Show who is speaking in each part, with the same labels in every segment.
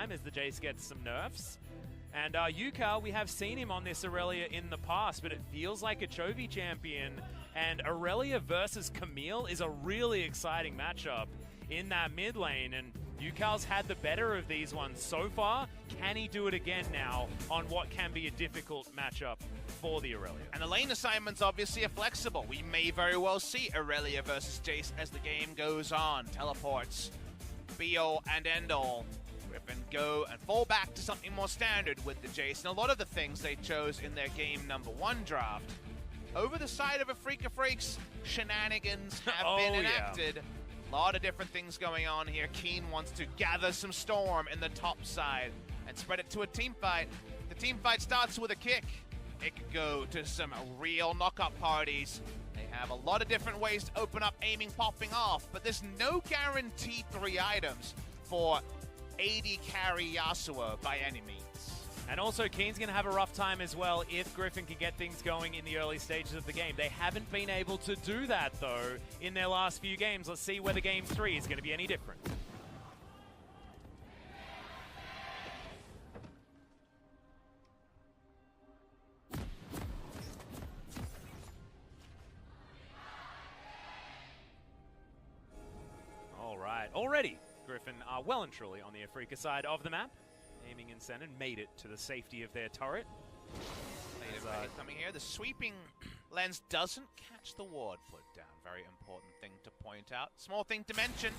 Speaker 1: time as the Jace gets some nerfs. And Yukal, we have seen him on this Aurelia in the past, but it feels like a Chovy champion. And Aurelia versus Camille is a really exciting matchup in that mid lane. And Yukal's had the better of these ones so far. Can he do it again now on what can be a difficult matchup for the Aurelia?
Speaker 2: And the lane assignments obviously are flexible. We may very well see Aurelia versus Jace as the game goes on. Teleports, be-all and end-all. Griffin go and fall back to something more standard with the Jace. And a lot of the things they chose in their game #1 draft. Over the side of Afrika Freaks, shenanigans have been enacted. A lot of different things going on here. Keen wants to gather some storm in the top side and spread it to a team fight. The team fight starts with a kick. It could go to some real knock-up parties. They have a lot of different ways to open up aiming, popping off, but there's no guaranteed 3 items for AD carry Yasuo by any means.
Speaker 1: And also, Keen's going to have a rough time as well if Griffin can get things going in the early stages of the game. They haven't been able to do that, though, in their last few games. Let's see whether Game 3 is going to be any different. All right, already Griffin are well and truly on the Afrika side of the map. Aiming and Senin made it to the safety of their turret.
Speaker 2: Coming here, the sweeping lens doesn't catch the ward put down. Very important thing to point out. Small thing to mention,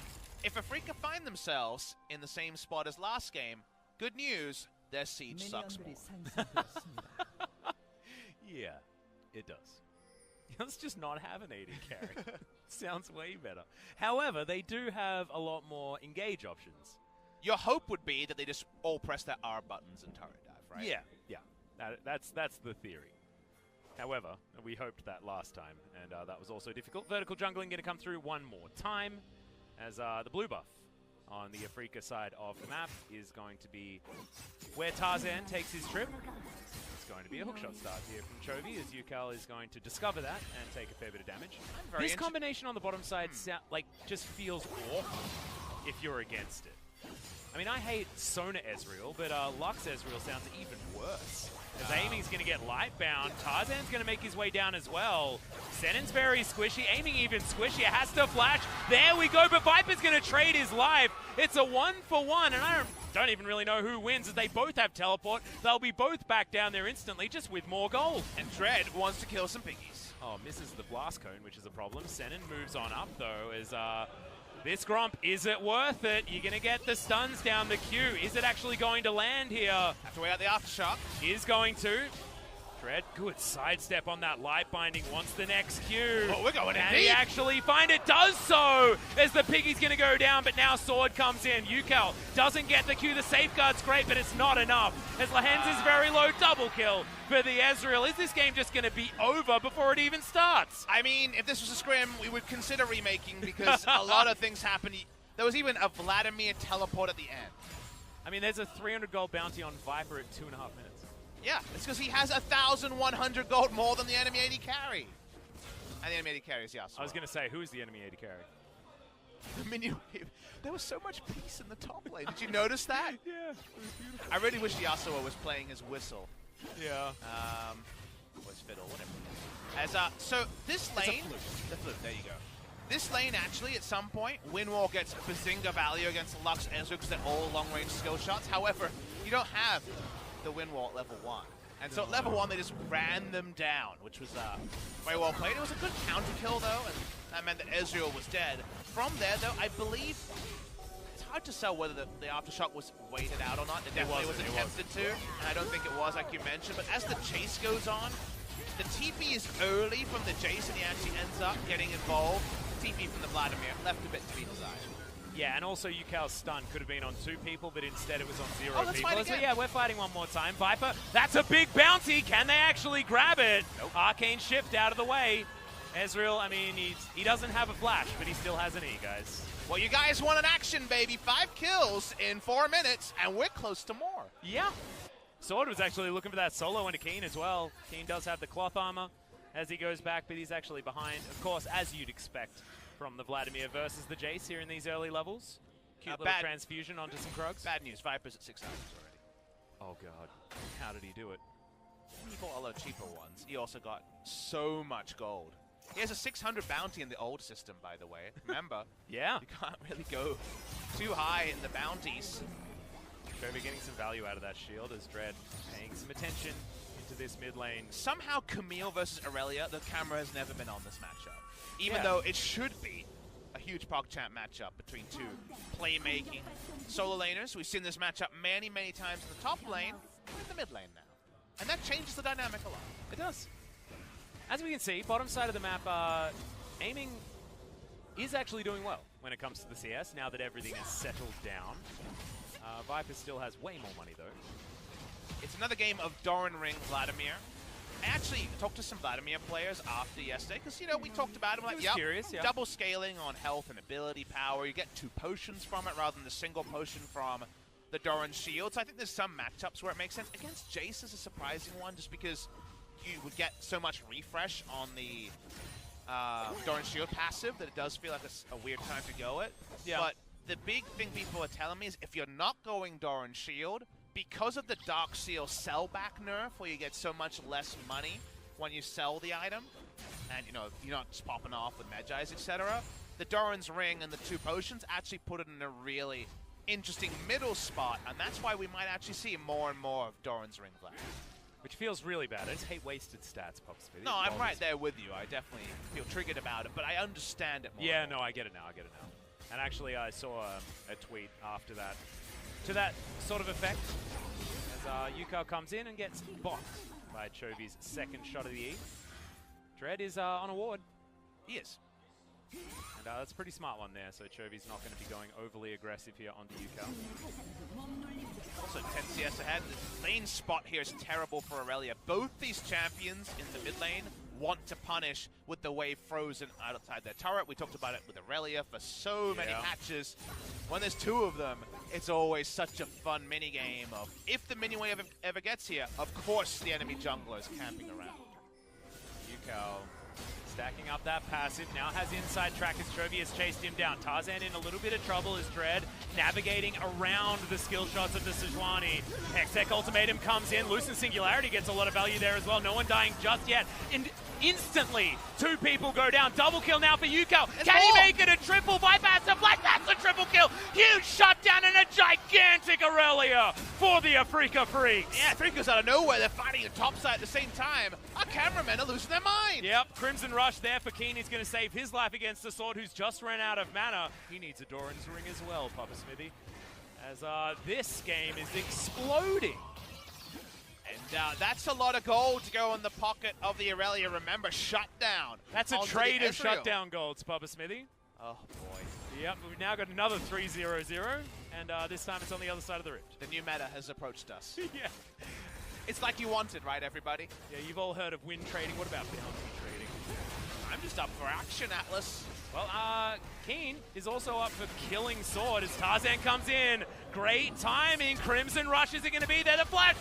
Speaker 2: if Afrika find themselves in the same spot as last game, good news, their siege sucks more.
Speaker 1: Yeah, it does. Let's just not have an AD carry. Sounds way better. However, they do have a lot more engage options.
Speaker 2: Your hope would be that they just all press their R buttons and turret dive, right?
Speaker 1: Yeah. That's the theory. However, we hoped that last time, and that was also difficult. Vertical jungling going to come through one more time, as the blue buff on the Afrika side of the map is going to be where Tarzan takes his trip. It's going to be a hookshot start here from Chovy, as Yukal is going to discover that and take a fair bit of damage. This combination on the bottom side just feels awful if you're against it. I mean, I hate Sona Ezreal, but Lux Ezreal sounds even worse. As Amy's going to get light-bound, Tarzan's going to make his way down as well. Senin's very squishy, Amy even squishy, has to flash. There we go, but Viper's going to trade his life. It's a 1-for-1, and I don't even really know who wins, as they both have teleport. They'll be both back down there instantly, just with more gold.
Speaker 2: And Dread wants to kill some piggies.
Speaker 1: Oh, misses the blast cone, which is a problem. Senin moves on up, though, as this Gromp, is it worth it? You're going to get the stuns down the queue. Is it actually going to land here?
Speaker 2: Have to wait out the aftershock.
Speaker 1: Is going to. Dread, good sidestep on that light binding, wants the next Q.
Speaker 2: Oh, we're going in
Speaker 1: deep.
Speaker 2: deep.
Speaker 1: He actually find it, does so, as the piggy's going to go down, but now Sword comes in. Yukal doesn't get the Q. The safeguard's great, but it's not enough, as Lahens is very low. Double kill for the Ezreal. Is this game just going to be over before it even starts?
Speaker 2: I mean, if this was a scrim, we would consider remaking, because a lot of things happened. There was even a Vladimir teleport at the end.
Speaker 1: I mean, there's a 300 gold bounty on Viper at 2.5 minutes.
Speaker 2: Yeah, it's because he has 1,100 gold more than the enemy AD carry. And the enemy AD carry is Yasuo.
Speaker 1: I was going to say, who is the enemy AD carry?
Speaker 2: The minion wave. There was so much peace in the top lane. Did you notice that?
Speaker 1: Yeah, it was beautiful.
Speaker 2: I really wish Yasuo was playing his whistle.
Speaker 1: Yeah.
Speaker 2: Or his fiddle, whatever. So this lane, the flute, there you go. This lane actually, at some point, Winwall gets Bazinga value against Lux Ezreal because they're all long-range skill shots. However, you don't have the Winwall at level 1. And so at level 1, they just ran them down, which was very well played. It was a good counter kill, though, and that meant that Ezreal was dead. From there, though, I believe it's hard to tell whether the aftershock was waited out or not. It definitely was attempted to, and I don't think it was, like you mentioned. But as the chase goes on, the TP is early from the Jace, and he actually ends up getting involved. The TP from the Vladimir left a bit to be desired.
Speaker 1: Yeah, and also Yukal's stun could have been on 2 people, but instead it was on 0
Speaker 2: let's
Speaker 1: people.
Speaker 2: fight again.
Speaker 1: So yeah, we're fighting one more time. Viper, that's a big bounty. Can they actually grab it?
Speaker 2: Nope.
Speaker 1: Arcane shift out of the way. Ezreal, I mean, he doesn't have a flash, but he still has an E, guys.
Speaker 2: Well, you guys want an action, baby. 5 kills in 4 minutes, and we're close to more.
Speaker 1: Yeah. Sword was actually looking for that solo into Keen as well. Keen does have the cloth armor as he goes back, but he's actually behind, of course, as you'd expect from the Vladimir versus the Jace here in these early levels. Cute little transfusion onto some Krugs.
Speaker 2: Bad news, Viper's at 6 hours already.
Speaker 1: Oh god, how did he do it?
Speaker 2: He bought a lot of cheaper ones. He also got so much gold. He has a 600 bounty in the old system, by the way. Remember?
Speaker 1: Yeah.
Speaker 2: You can't really go too high in the bounties.
Speaker 1: Chovy getting some value out of that shield as Dread paying some attention into this mid lane.
Speaker 2: Somehow Camille versus Aurelia, the camera has never been on this matchup. Even though it should be a huge PogChamp matchup between two playmaking solo laners. We've seen this matchup many, many times in the top lane, we're in the mid lane now. And that changes the dynamic a lot.
Speaker 1: It does. As we can see, bottom side of the map, aiming is actually doing well when it comes to the CS, now that everything has settled down. Viper still has way more money, though.
Speaker 2: It's another game of Doran Ring Vladimir. I actually talked to some Vladimir players after yesterday, because, you know, we talked about it. We're like, yep,
Speaker 1: curious, yeah.
Speaker 2: Double scaling on health and ability power. You get 2 potions from it rather than the single potion from the Doran shield. So I think there's some matchups where it makes sense. Against Jace is a surprising one, just because you would get so much refresh on the Doran shield passive that it does feel like a weird time to go it.
Speaker 1: Yeah.
Speaker 2: But the big thing people are telling me is if you're not going Doran shield, because of the Dark Seal sellback nerf, where you get so much less money when you sell the item, and you know you're not just popping off with Magi's, etc., the Doran's Ring and the 2 potions actually put it in a really interesting middle spot, and that's why we might actually see more and more of Doran's Ring Black.
Speaker 1: Which feels really bad. I just hate wasted stats, Pop Speed.
Speaker 2: No, I'm right there with you. I definitely feel triggered about it, but I understand it more.
Speaker 1: Yeah, no, I get it now. I get it now. And actually, I saw a tweet after that, to that sort of effect, as Yukao comes in and gets boxed by Chovy's second shot of the E. Dread is on a ward.
Speaker 2: He is.
Speaker 1: And that's a pretty smart one there, so Chovy's not going to be going overly aggressive here onto Yukao.
Speaker 2: Also 10 CS ahead. The lane spot here is terrible for Aurelia. Both these champions in the mid lane want to punish with the wave frozen outside their turret. We talked about it with Aurelia for so many matches. When there's 2 of them, it's always such a fun minigame of, if the mini wave ever gets here, of course the enemy jungler is camping around.
Speaker 1: Yukao stacking up that passive, now has inside track as Chovy has chased him down. Tarzan in a little bit of trouble as Dread navigating around the skill shots of the Sejuani. Hextech Ultimatum comes in, Lucent Singularity gets a lot of value there as well. No one dying just yet. And instantly, 2 people go down. Double kill now for Yukao. Can he make it a triple? Viper has to flash. That's a triple kill. Huge shutdown and a gigantic Aurelia for the Afrika Freaks.
Speaker 2: Yeah, Afrika's out of nowhere. They're fighting the top side at the same time. Our cameramen are losing their mind.
Speaker 1: Yep, Crimson Rush there for Keen. He's going to save his life against the Sword, who's just ran out of mana. He needs a Doran's Ring as well, Papa Smithy, as this game is exploding.
Speaker 2: And that's a lot of gold to go in the pocket of the Aurelia. Remember, shutdown.
Speaker 1: That's a trade of shutdown golds, Papa Smithy.
Speaker 2: Oh, boy.
Speaker 1: Yep, we've now got another 3-0-0, and this time it's on the other side of the rift.
Speaker 2: The new meta has approached us.
Speaker 1: Yeah.
Speaker 2: It's like you wanted, right, everybody?
Speaker 1: Yeah, you've all heard of win trading. What about bounty trading?
Speaker 2: I'm just up for action, Atlas.
Speaker 1: Well, Keen is also up for killing Sword as Tarzan comes in. Great timing. Crimson Rush isn't going to be there. The flash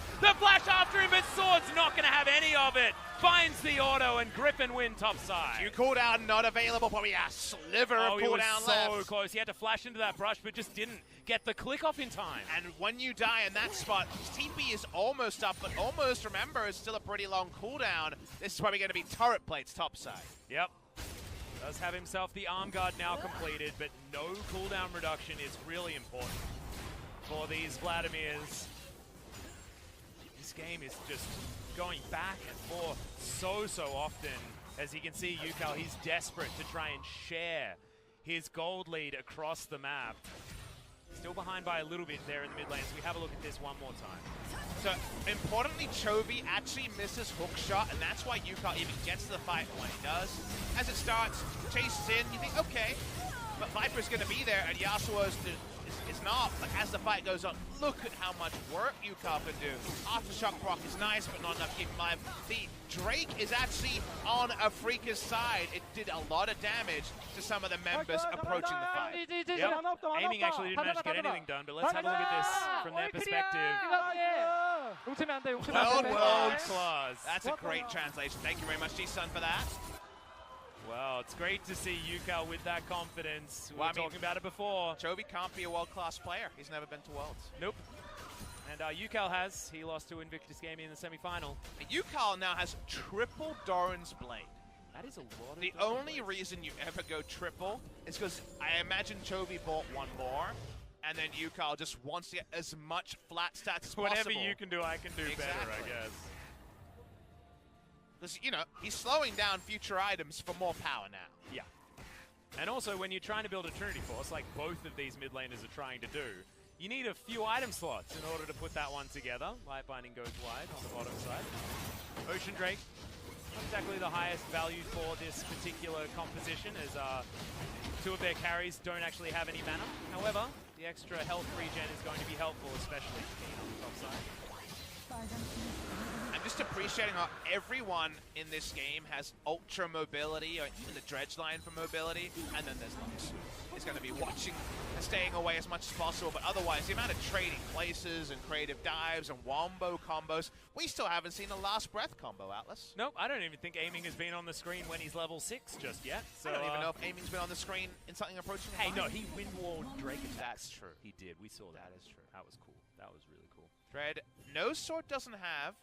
Speaker 1: after him, but Sword's not going to have any of it. Finds the auto and Griffin win top side.
Speaker 2: Q cooldown not available. Probably a sliver of cooldown left.
Speaker 1: So close. He had to flash into that brush, but just didn't get the click off in time.
Speaker 2: And when you die in that spot, TP is almost up, but almost, remember, is still a pretty long cooldown. This is probably going to be turret plates top side.
Speaker 1: Yep. Does have himself the arm guard now completed, but no cooldown reduction is really important for these Vladimirs. This game is just going back and forth so often. As you can see, Yukao, he's desperate to try and share his gold lead across the map. Still behind by a little bit there in the mid lane, so we have a look at this one more time.
Speaker 2: So, importantly, Chovy actually misses hook shot, and that's why Yukao even gets to the fight when he does. As it starts, chases in, you think, okay, but Viper's going to be there, and Yasuo is not. But as the fight goes on, look at how much work Yukao can do. Aftershock proc is nice, but not enough to keep him alive. The Drake is actually on Afrika's side. It did a lot of damage to some of the members approaching the fight.
Speaker 1: Yep. Aiming actually didn't manage to get anything done, but let's have a look at this from their perspective. World class.
Speaker 2: That's a great translation. Thank you very much, G-Sun, for that.
Speaker 1: Well, it's great to see Yukal with that confidence. We
Speaker 2: Well,
Speaker 1: were talking about it before.
Speaker 2: Chovy can't be a world-class player. He's never been to Worlds.
Speaker 1: Nope. And Yukal has. He lost to Invictus Gaming in the semi-final.
Speaker 2: Yukal now has triple Doran's Blade.
Speaker 1: That is a lot of
Speaker 2: The only reason you ever go triple is because I imagine Chovy bought one more, and then Yukal just wants to get as much flat stats as
Speaker 1: Whatever
Speaker 2: possible.
Speaker 1: you can do, I can do better, I guess.
Speaker 2: Because, you know, he's slowing down future items for more power now.
Speaker 1: Yeah. And also, when you're trying to build a Trinity Force, like both of these mid laners are trying to do, you need a few item slots in order to put that one together. Light Binding goes wide on the bottom side. Ocean Drake, not exactly the highest value for this particular composition, as two of their carries don't actually have any mana. However, the extra health regen is going to be helpful, especially on the top side.
Speaker 2: I'm just appreciating how everyone in this game has ultra mobility, or in the dredge line for mobility, and then there's Lux. He's going to be watching and staying away as much as possible, but otherwise the amount of trading places and creative dives and wombo combos, we still haven't seen a Last Breath combo, Atlas.
Speaker 1: Nope, I don't even think aiming has been on the screen when he's level 6 just yet. So
Speaker 2: I don't even know if aiming's been on the screen in something approaching
Speaker 1: Hey,
Speaker 2: a
Speaker 1: no,
Speaker 2: line.
Speaker 1: he windwalled Drake attacks.
Speaker 2: That's true.
Speaker 1: He did, we saw that.
Speaker 2: That is true.
Speaker 1: That was cool. That was really cool.
Speaker 2: Dread, no sword doesn't have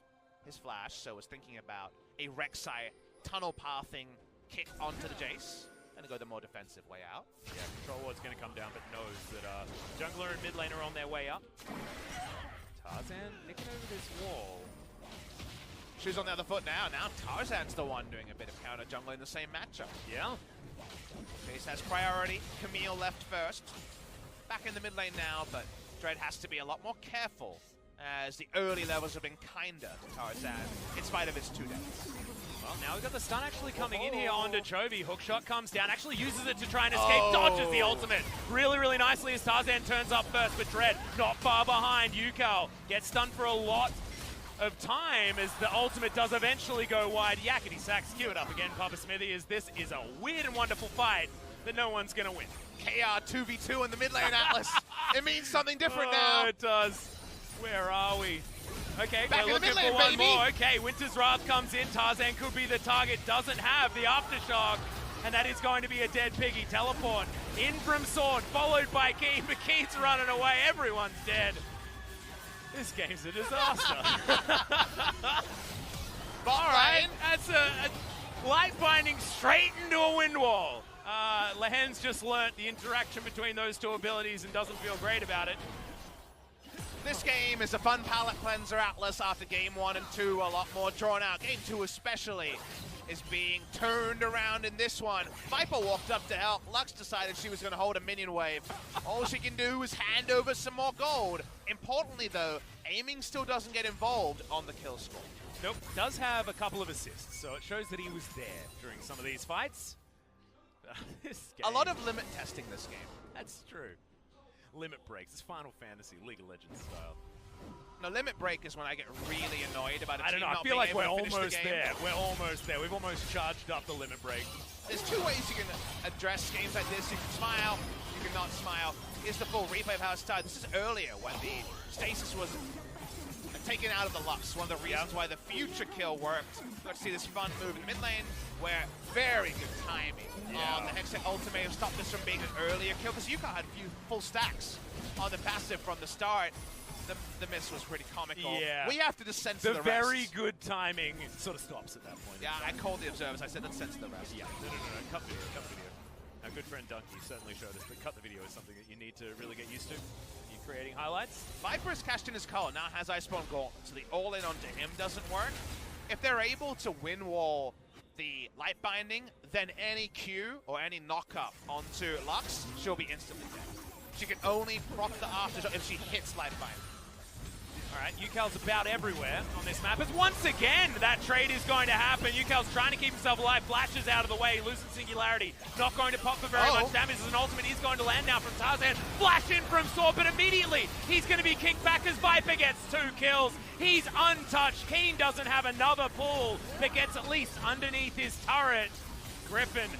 Speaker 2: his flash, so was thinking about a Rek'Sai tunnel pathing kick onto the Jace. Gonna go the more defensive way out.
Speaker 1: Yeah, Control Ward's gonna come down, but knows that Jungler and mid lane are on their way up. Tarzan nicking over this wall.
Speaker 2: Shoes on the other foot now. Now Tarzan's the one doing a bit of counter jungle in the same matchup.
Speaker 1: Yeah.
Speaker 2: Jace has priority. Camille left first. Back in the mid lane now, but Dread has to be a lot more careful as the early levels have been kinder to Tarzan in spite of his 2 deaths.
Speaker 1: Well, now we've got the stun actually coming in here onto Chovy. Hookshot comes down, actually uses it to try and escape, dodges the ultimate. Really, really nicely as Tarzan turns up first, but Dread not far behind. Yukal gets stunned for a lot of time as the ultimate does eventually go wide. Yakety Sax, cue it up again, Papa Smithy, as this is a weird and wonderful fight that no one's going to win.
Speaker 2: KR 2v2 in the mid lane, Atlas. It means something different now.
Speaker 1: It does. Where are we? Okay,
Speaker 2: Back
Speaker 1: we're
Speaker 2: in the
Speaker 1: looking
Speaker 2: mid lane,
Speaker 1: for one
Speaker 2: baby.
Speaker 1: more. Okay, Winter's Wrath comes in. Tarzan could be the target. Doesn't have the Aftershock. And that is going to be a dead piggy. Teleport in from Sword, followed by Keen. But Keen's running away. Everyone's dead. This game's a disaster. All right, that's a light binding straight into a wind wall. Lehen's just learnt the interaction between those two abilities and doesn't feel great about it.
Speaker 2: This game is a fun palate cleanser, Atlas, after game 1 and 2, a lot more drawn out. Game 2 especially is being turned around in this one. Viper walked up to help. Lux decided she was going to hold a minion wave. All she can do is hand over some more gold. Importantly, though, aiming still doesn't get involved on the kill score.
Speaker 1: Nope, does have a couple of assists, so it shows that he was there during some of these fights. This game,
Speaker 2: A lot of limit testing this game.
Speaker 1: That's true. Limit breaks. It's Final Fantasy, League of Legends style.
Speaker 2: No, limit break is when I get really annoyed about a
Speaker 1: I don't
Speaker 2: team
Speaker 1: know. I
Speaker 2: not
Speaker 1: feel
Speaker 2: being
Speaker 1: like
Speaker 2: able
Speaker 1: we're
Speaker 2: to finish the
Speaker 1: almost
Speaker 2: game.
Speaker 1: there. We're almost there. We've almost charged up the limit break.
Speaker 2: There's 2 ways you can address games like this. You can smile, you can not smile. Here's the full replay of how it started. This is earlier when the stasis was taken out of the Lux. One of the reasons why the future kill worked. Let's see this fun move in the mid lane where very good timing on the Hextech ultimate stopped this from being an earlier kill because Yukal had a few full stacks on the passive from the start. The miss was pretty comical.
Speaker 1: Yeah.
Speaker 2: We have to just censor the rest.
Speaker 1: very good timing sort of stops at that point.
Speaker 2: Yeah, I called the observers. I said let's censor the rest.
Speaker 1: Yeah. No. Cut video. Cut video. Our good friend Donkey certainly showed us that cut the video is something that you need to really get used to when you're creating highlights.
Speaker 2: Viper has cashed in his call, now has Iceborne Gold, so the all-in onto him doesn't work. If they're able to win wall the light binding, then any Q or any knock-up onto Lux, she'll be instantly dead. She can only proc the aftershock if she hits light binding.
Speaker 1: All right, Yukal's about everywhere on this map. As once again, that trade is going to happen. Yukal's trying to keep himself alive, flashes out of the way, loses singularity. Not going to pop for very much damage as an ultimate is going to land now from Tarzan. Flash in from Sword, but immediately he's going to be kicked back as Viper gets 2 kills. He's untouched. Keen doesn't have another pull, but gets at least underneath his turret. Griffin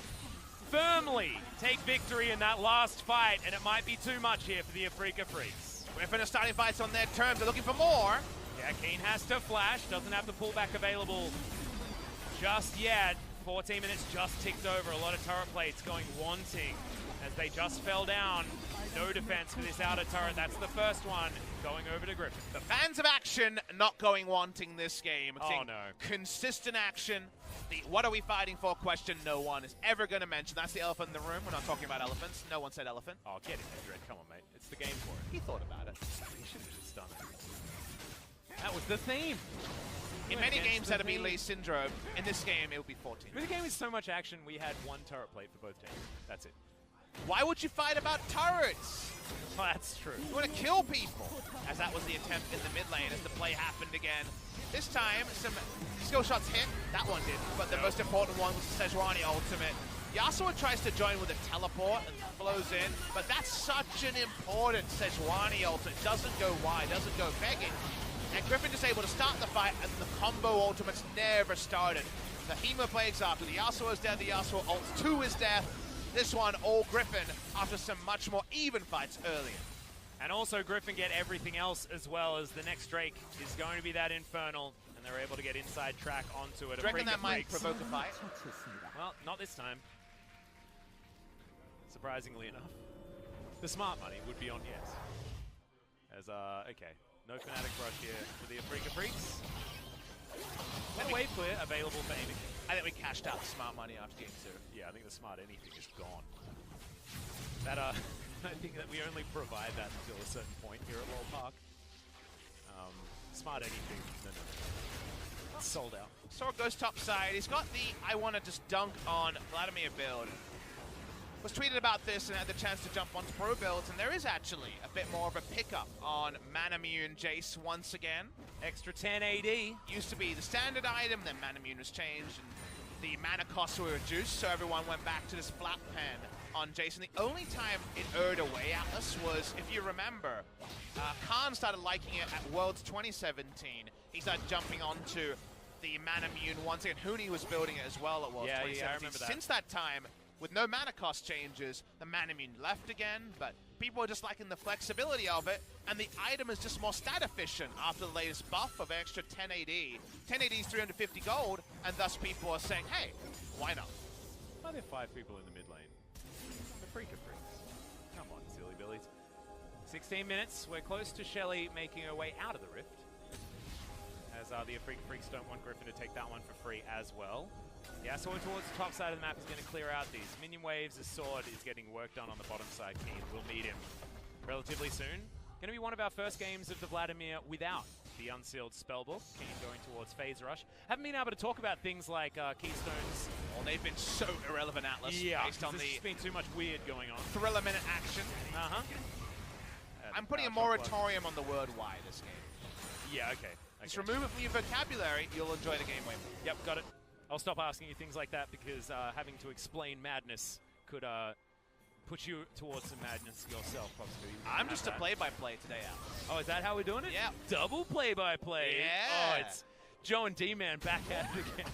Speaker 1: firmly take victory in that last fight, and it might be too much here for the Afrika Freaks.
Speaker 2: Griffin are starting fights on their terms. They're looking for more.
Speaker 1: Yeah, Keen has to flash. Doesn't have the pullback available just yet. 14 minutes just ticked over. A lot of turret plates going wanting as they just fell down. No defense for this outer turret. That's the first one going over to Griffin.
Speaker 2: The fans of action not going wanting this game.
Speaker 1: Oh, no.
Speaker 2: Consistent action. The what are we fighting for question no one is ever going to mention. That's the elephant in the room. We're not talking about elephants. No one said elephant.
Speaker 1: Oh, get in there, Dread. Come on, mate. It's the game for it.
Speaker 2: He thought about it.
Speaker 1: He should have just done it. That was the theme.
Speaker 2: In many games that'd be Lee Syndrome. In this game, it would be 14.
Speaker 1: With the game with so much action, we had one turret plate for both teams. That's it.
Speaker 2: Why would you fight about turrets?
Speaker 1: Oh, that's true.
Speaker 2: You want to kill people. As that was the attempt in the mid lane as the play happened again. This time, some skill shots hit. That one didn't, but the most important one was the Sejuani ultimate. Yasuo tries to join with a teleport and flows in, but that's such an important Sejuani ultimate. Doesn't go wide, doesn't go begging. And Griffin just able to start the fight, and the combo ultimates never started. The Hemo plays after the Yasuo is dead, the Yasuo ult 2 is death. This one, all Griffin, after some much more even fights earlier.
Speaker 1: And also Griffin get everything else as well, as the next Drake is going to be that Infernal, and they're able to get inside track onto it.
Speaker 2: Do you reckon that might provoke a fight?
Speaker 1: Well, not this time. Surprisingly enough. The smart money would be on yes. As, okay. No Fnatic rush here for the Afrika Freaks. Wave clear available for aiming.
Speaker 2: I think we cashed out the smart money after game 2.
Speaker 1: Yeah, I think the smart anything is gone. That, I think that we only provide that until a certain point here at Lowell Park. Smart anything, no. It's sold out.
Speaker 2: Sorg goes top side. He's got the I want to just dunk on Vladimir build. Was tweeted about this and had the chance to jump onto pro builds, and there is actually a bit more of a pickup on Manamune Jace once again.
Speaker 1: Extra 10 AD.
Speaker 2: Used to be the standard item, then Manamune was changed, and the mana costs were reduced, so everyone went back to this flat pen on Jace. And the only time it earned away Atlas was, if you remember, Khan started liking it at Worlds 2017. He started jumping onto the Manamune once again. Huni was building it as well at Worlds 2017.
Speaker 1: Yeah, I remember that.
Speaker 2: Since that time, with no mana cost changes, the Manamune left again, but people are just liking the flexibility of it, and the item is just more stat efficient after the latest buff of extra 10 AD. 10 AD is 350 gold, and thus people are saying, hey, why not?
Speaker 1: Why are there 5 people in the mid lane? The Freaka Freaks. Come on, silly billies. 16 minutes, we're close to Shelly making her way out of the rift. As the Afrika Freaks don't want Griffin to take that one for free as well. Yeah, so towards the top side of the map is going to clear out these minion waves. The sword is getting work done on the bottom side. Keen will meet him relatively soon. Going to be one of our first games of the Vladimir without the unsealed spellbook. Keen going towards phase rush. Haven't been able to talk about things like keystones.
Speaker 2: Well, they've been so irrelevant, Atlas.
Speaker 1: Yeah,
Speaker 2: based on
Speaker 1: there's been too much weird going on.
Speaker 2: Thriller minute action. I'm putting a moratorium on the word why this game.
Speaker 1: Yeah, okay.
Speaker 2: Just remove it from your vocabulary, you'll enjoy the game way more.
Speaker 1: Yep, got it. I'll stop asking you things like that because having to explain madness could put you towards some madness yourself, possibly.
Speaker 2: I'm just a play-by-play today, Alex.
Speaker 1: Oh, is that how we're doing it?
Speaker 2: Yeah.
Speaker 1: Double play-by-play.
Speaker 2: Yeah.
Speaker 1: Oh, it's Joe and D-Man back at it again.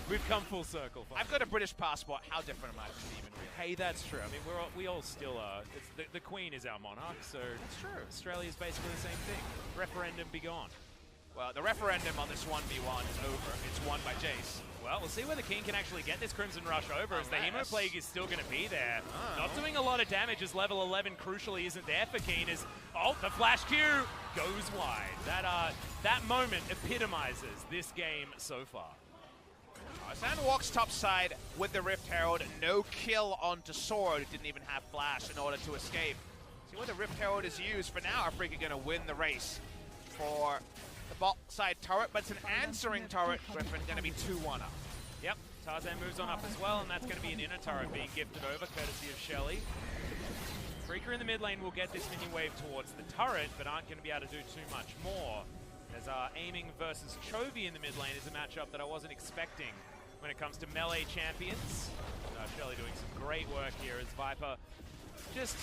Speaker 1: We've come full circle. Finally.
Speaker 2: I've got a British passport. How different am I from Steven?
Speaker 1: Hey, that's true. I mean, we all still it's the Queen is our monarch, so
Speaker 2: that's true.
Speaker 1: Australia's basically the same thing. Referendum be gone.
Speaker 2: Well, the referendum on this 1v1 is over. It's won by Jace.
Speaker 1: Well, we'll see whether King can actually get this Crimson Rush over, as the Hemo Plague is still going to be there. Not doing a lot of damage, as level 11 crucially isn't there for Keen, as, the flash Q goes wide. That moment epitomizes this game so far.
Speaker 2: Sand walks topside with the Rift Herald. No kill onto Sword, who didn't even have flash in order to escape. See what the Rift Herald is used for now. Afrika going to win the race for the bot side turret, but it's an answering turret. Griffin going to be 2-1 up.
Speaker 1: Yep, Tarzan moves on up as well, and that's going to be an inner turret being gifted over, courtesy of Shelly. Freaka in the mid lane will get this mini wave towards the turret, but aren't going to be able to do too much more. As aiming versus Chovy in the mid lane is a matchup that I wasn't expecting when it comes to melee champions. Shelly doing some great work here as Viper just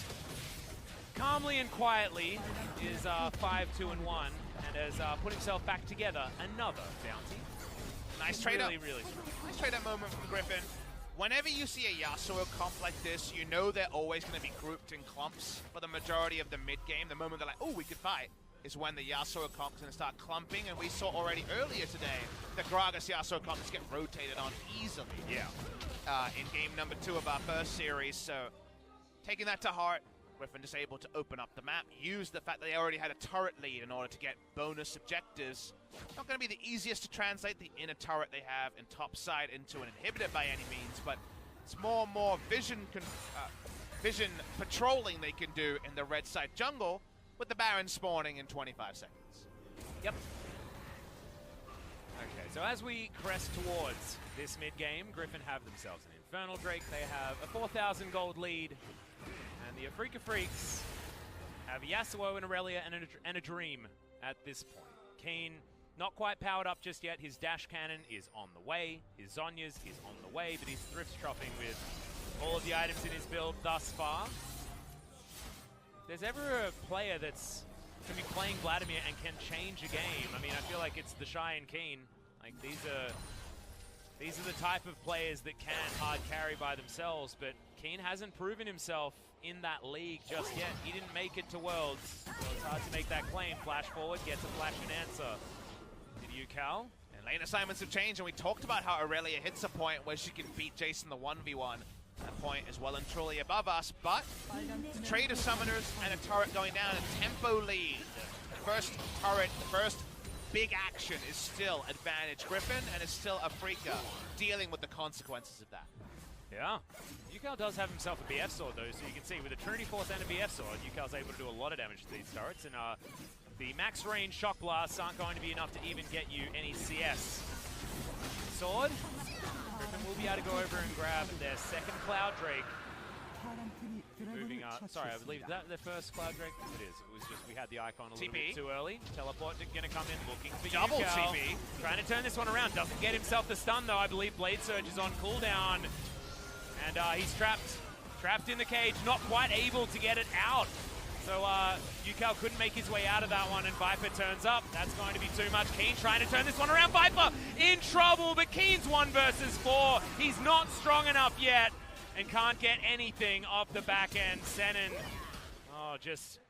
Speaker 1: calmly and quietly is 5-2-1 and has put himself back together another bounty.
Speaker 2: Nice trade-up.
Speaker 1: Really
Speaker 2: nice trade-up moment from Griffin. Whenever you see a Yasuo comp like this, you know they're always going to be grouped in clumps for the majority of the mid-game. The moment they're like, oh, we could fight. is when the Yasuo comp is going to start clumping, and we saw already earlier today the Gragas Yasuo comp just get rotated on easily.
Speaker 1: Yeah.
Speaker 2: In game number 2 of our first series, so taking that to heart, Griffin just able to open up the map, use the fact that they already had a turret lead in order to get bonus objectives. Not going to be the easiest to translate the inner turret they have in top side into an inhibitor by any means, but it's more and more vision patrolling they can do in the red side jungle, with the Baron spawning in 25 seconds.
Speaker 1: Yep. Okay, so as we crest towards this mid-game, Griffin have themselves an Infernal Drake. They have a 4,000 gold lead. And the Afrika Freaks have Yasuo and Aurelia and a Dream at this point. Keen, not quite powered up just yet. His dash cannon is on the way. His Zhonya's is on the way, but he's thrift shopping with all of the items in his build thus far. If there's ever a player that's going to be playing Vladimir and can change a game, I mean, I feel like it's the Shy and Keen. Like, these are the type of players that can hard carry by themselves, but Keen hasn't proven himself in that league just yet. He didn't make it to Worlds, so it's hard to make that claim. Flash forward, gets a flash and answer. Did you, Cal?
Speaker 2: And lane assignments have changed, and we talked about how Aurelia hits a point where she can beat Jason the 1v1. That point is well and truly above us, but the trade of summoners and a turret going down, a tempo lead. The first turret, the first big action is still advantage Griffin, and it's still Afrika dealing with the consequences of that.
Speaker 1: Yeah. Yukal does have himself a BF sword though, so you can see with a Trinity Force and a BF sword, Yukal's able to do a lot of damage to these turrets, and the max range shock blasts aren't going to be enough to even get you any CS. Sword. Griffin will be able to go over and grab their second Cloud Drake. Moving up. Sorry, I believe that the first Cloud Drake? It is. It was just we had the icon a little bit too early. Teleport going to come in looking for
Speaker 2: double
Speaker 1: Yukal.
Speaker 2: TP.
Speaker 1: Trying to turn this one around. Doesn't get himself the stun though. I believe Blade Surge is on cooldown. And he's trapped in the cage, not quite able to get it out. So Yukal couldn't make his way out of that one, and Viper turns up. That's going to be too much. Keen trying to turn this one around. Viper in trouble, but Keen's 1 versus 4. He's not strong enough yet and can't get anything off the back end. Senin, just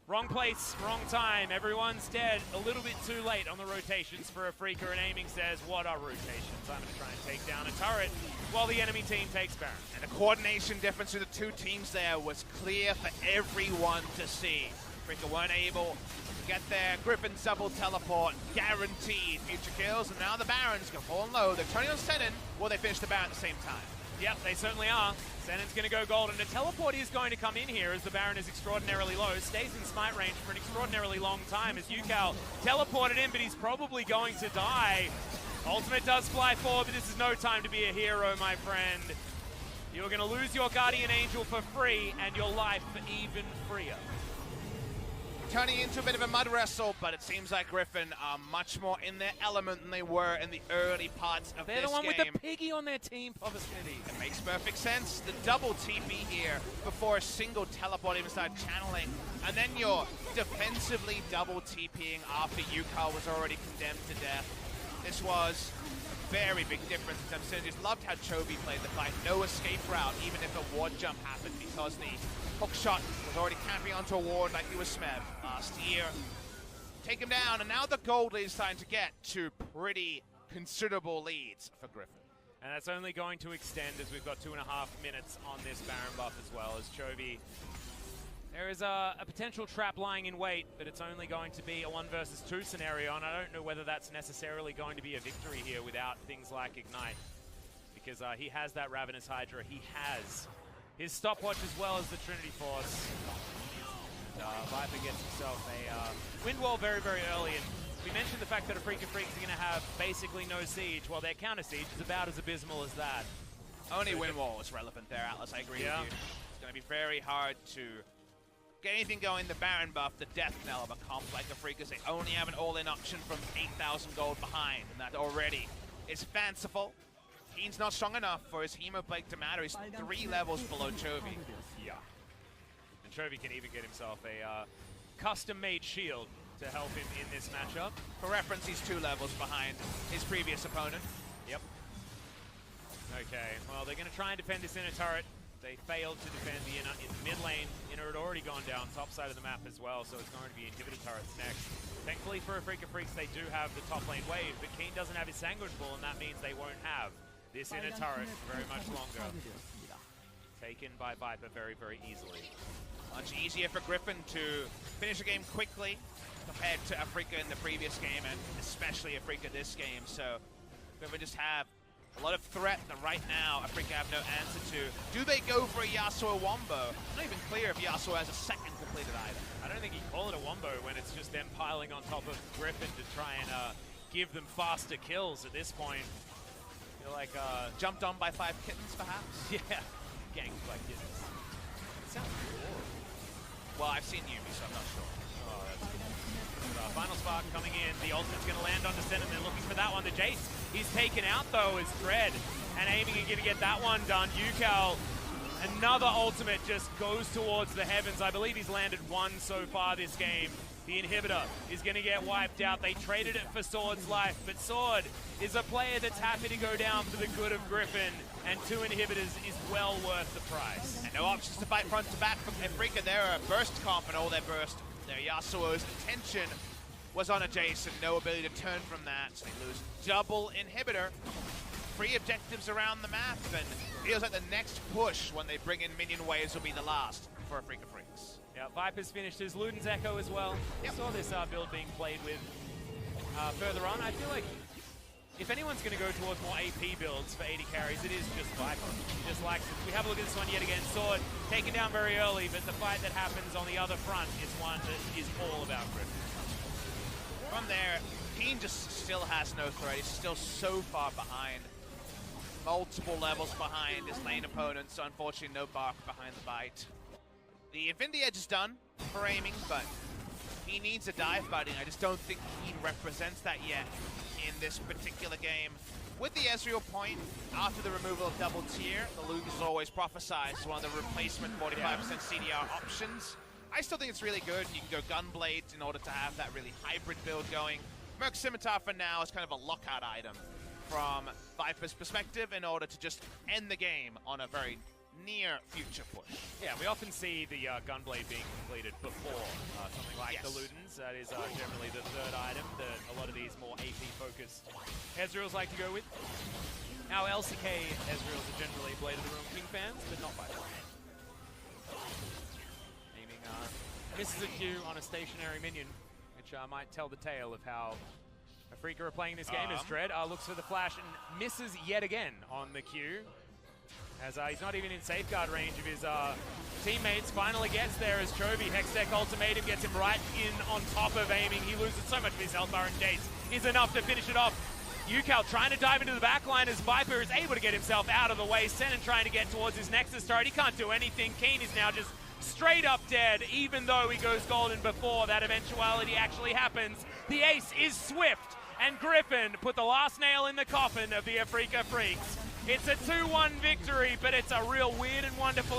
Speaker 1: wrong place, wrong time. Everyone's dead. A little bit too late on the rotations for Afrika, and Aiming says, what are rotations? I'm going to try and take down a turret while the enemy team takes Baron.
Speaker 2: And the coordination difference between the two teams there was clear for everyone to see. Afrika weren't able to get there. Griffin's double teleport, guaranteed future kills, and now the Barons go falling low. They're turning on Senin. Will they finish the Baron at the same time?
Speaker 1: Yep, they certainly are. Senin's going to go gold, and a teleport is going to come in here as the Baron is extraordinarily low. Stays in smite range for an extraordinarily long time as Yukal teleported in, but he's probably going to die. Ultimate does fly forward, but this is no time to be a hero, my friend. You're going to lose your Guardian Angel for free, and your life for even freer.
Speaker 2: Turning into a bit of a mud wrestle, but it seems like Griffin are much more in their element than they were in the early parts of this game.
Speaker 1: They're the one with the piggy on their team, Papa Smithy.
Speaker 2: It makes perfect sense. The double TP here before a single teleport even started channeling, and then you're defensively double TPing after Yukal was already condemned to death. This was a very big difference in terms of synergies. Loved how Chovy played the fight. No escape route, even if a ward jump happened, because the hook shot was already camping onto a ward like he was Smev last year. Take him down, and now the gold lead is starting to get to pretty considerable leads for Griffin.
Speaker 1: And that's only going to extend as we've got 2.5 minutes on this Baron buff as well as Chovy. There is a potential trap lying in wait, but it's only going to be a 1 versus 2 scenario, and I don't know whether that's necessarily going to be a victory here without things like Ignite. Because he has that Ravenous Hydra, he has his stopwatch as well as the Trinity Force. And, Viper gets himself a wind wall very, very early, and we mentioned the fact that Afrika Freaks are going to have basically no siege, while their counter siege is about as abysmal as that.
Speaker 2: Only wind wall is relevant there, Atlas, I agree with you. It's going to be very hard to get anything going. The Baron buff, the death knell of a comp like Afrika, they only have an all-in option from 8,000 gold behind, and that already is fanciful. Keen's not strong enough for his Hemoplague to matter. He's 3 levels below Chovy.
Speaker 1: Yeah. And Chovy can even get himself a custom-made shield to help him in this matchup.
Speaker 2: For reference, he's 2 levels behind his previous opponent.
Speaker 1: Yep. Okay, well, they're going to try and defend this inner turret. They failed to defend the inner in the mid lane. Inner had already gone down, top side of the map as well, so it's going to be inhibitor turrets next. Thankfully for Afrika Freaks, they do have the top lane wave, but Keen doesn't have his Sanguine Bull, and that means they won't have this inner turret very much longer. Taken by Viper very, very easily.
Speaker 2: Much easier for Griffin to finish a game quickly compared to Afrika in the previous game, and especially Afrika this game. So Griffin just have a lot of threat that right now Afrika have no answer to. Do they go for a Yasuo Wombo? It's not even clear if Yasuo has a second completed item.
Speaker 1: I don't think you call it a Wombo when it's just them piling on top of Griffin to try and give them faster kills at this point. I feel like
Speaker 2: jumped on by 5 kittens, perhaps?
Speaker 1: Yeah, ganked by kittens. It sounds cool.
Speaker 2: Well, I've seen Yumi, so I'm not sure.
Speaker 1: Oh, that's Final Spark coming in. The ultimate's going to land on Descent, and they're looking for that one. The Jace, he's taken out, though, is Dread, and aiming and going to get that one done. Yukal, another ultimate just goes towards the heavens. I believe he's landed one so far this game. The inhibitor is going to get wiped out. They traded it for Sword's life, but Sword is a player that's happy to go down for the good of Griffin, and 2 inhibitors is well worth the price.
Speaker 2: And no options to fight front to back from Afrika. They're a burst comp, and all their burst, their Yasuo's attention was on a Jace, and no ability to turn from that, so they lose double inhibitor. 3 objectives around the map, and feels like the next push when they bring in minion waves will be the last for Afrika Freaks.
Speaker 1: Yeah, Viper's finished his Luden's Echo as well. Yep. Saw this build being played with further on. I feel like if anyone's going to go towards more AP builds for AD carries, it is just Viper. He just likes it. We have a look at this one yet again. Sword taken down very early, but the fight that happens on the other front is one that is all about Griffin.
Speaker 2: From there, Keen just still has no threat. He's still so far behind. Multiple levels behind his lane opponents. So unfortunately, no bark behind the bite. The Infinity Edge is done for aiming, but he needs a dive buddy. I just don't think Keen represents that yet in this particular game. With the Ezreal point, after the removal of double tier, the Luke is always prophesized as one of the replacement 45% CDR options. I still think it's really good. You can go Gunblade in order to have that really hybrid build going. Merc Scimitar for now is kind of a lockout item from Viper's perspective in order to just end the game on a very near future push.
Speaker 1: Yeah, we often see the Gunblade being completed before something like the Ludens. That is generally the third item that a lot of these more AP-focused Ezreals like to go with. Now, LCK Ezreals are generally Blade of the Realm King fans, but not Viper. Aiming misses a Q on a stationary minion, which might tell the tale of how Afrika are playing this game. As Dread looks for the flash and misses yet again on the Q. As he's not even in safeguard range of his teammates. Finally gets there as Chovy. Hextech Ultimatum gets him right in on top of aiming. He loses so much of his health bar, and Jace is enough to finish it off. Yukal trying to dive into the backline as Viper is able to get himself out of the way. Senin trying to get towards his Nexus turret. He can't do anything. Keen is now just straight up dead, even though he goes golden before that eventuality actually happens. The ace is swift, and Griffin put the last nail in the coffin of the Afrika Freaks. It's a 2-1 victory, but it's a real weird and wonderful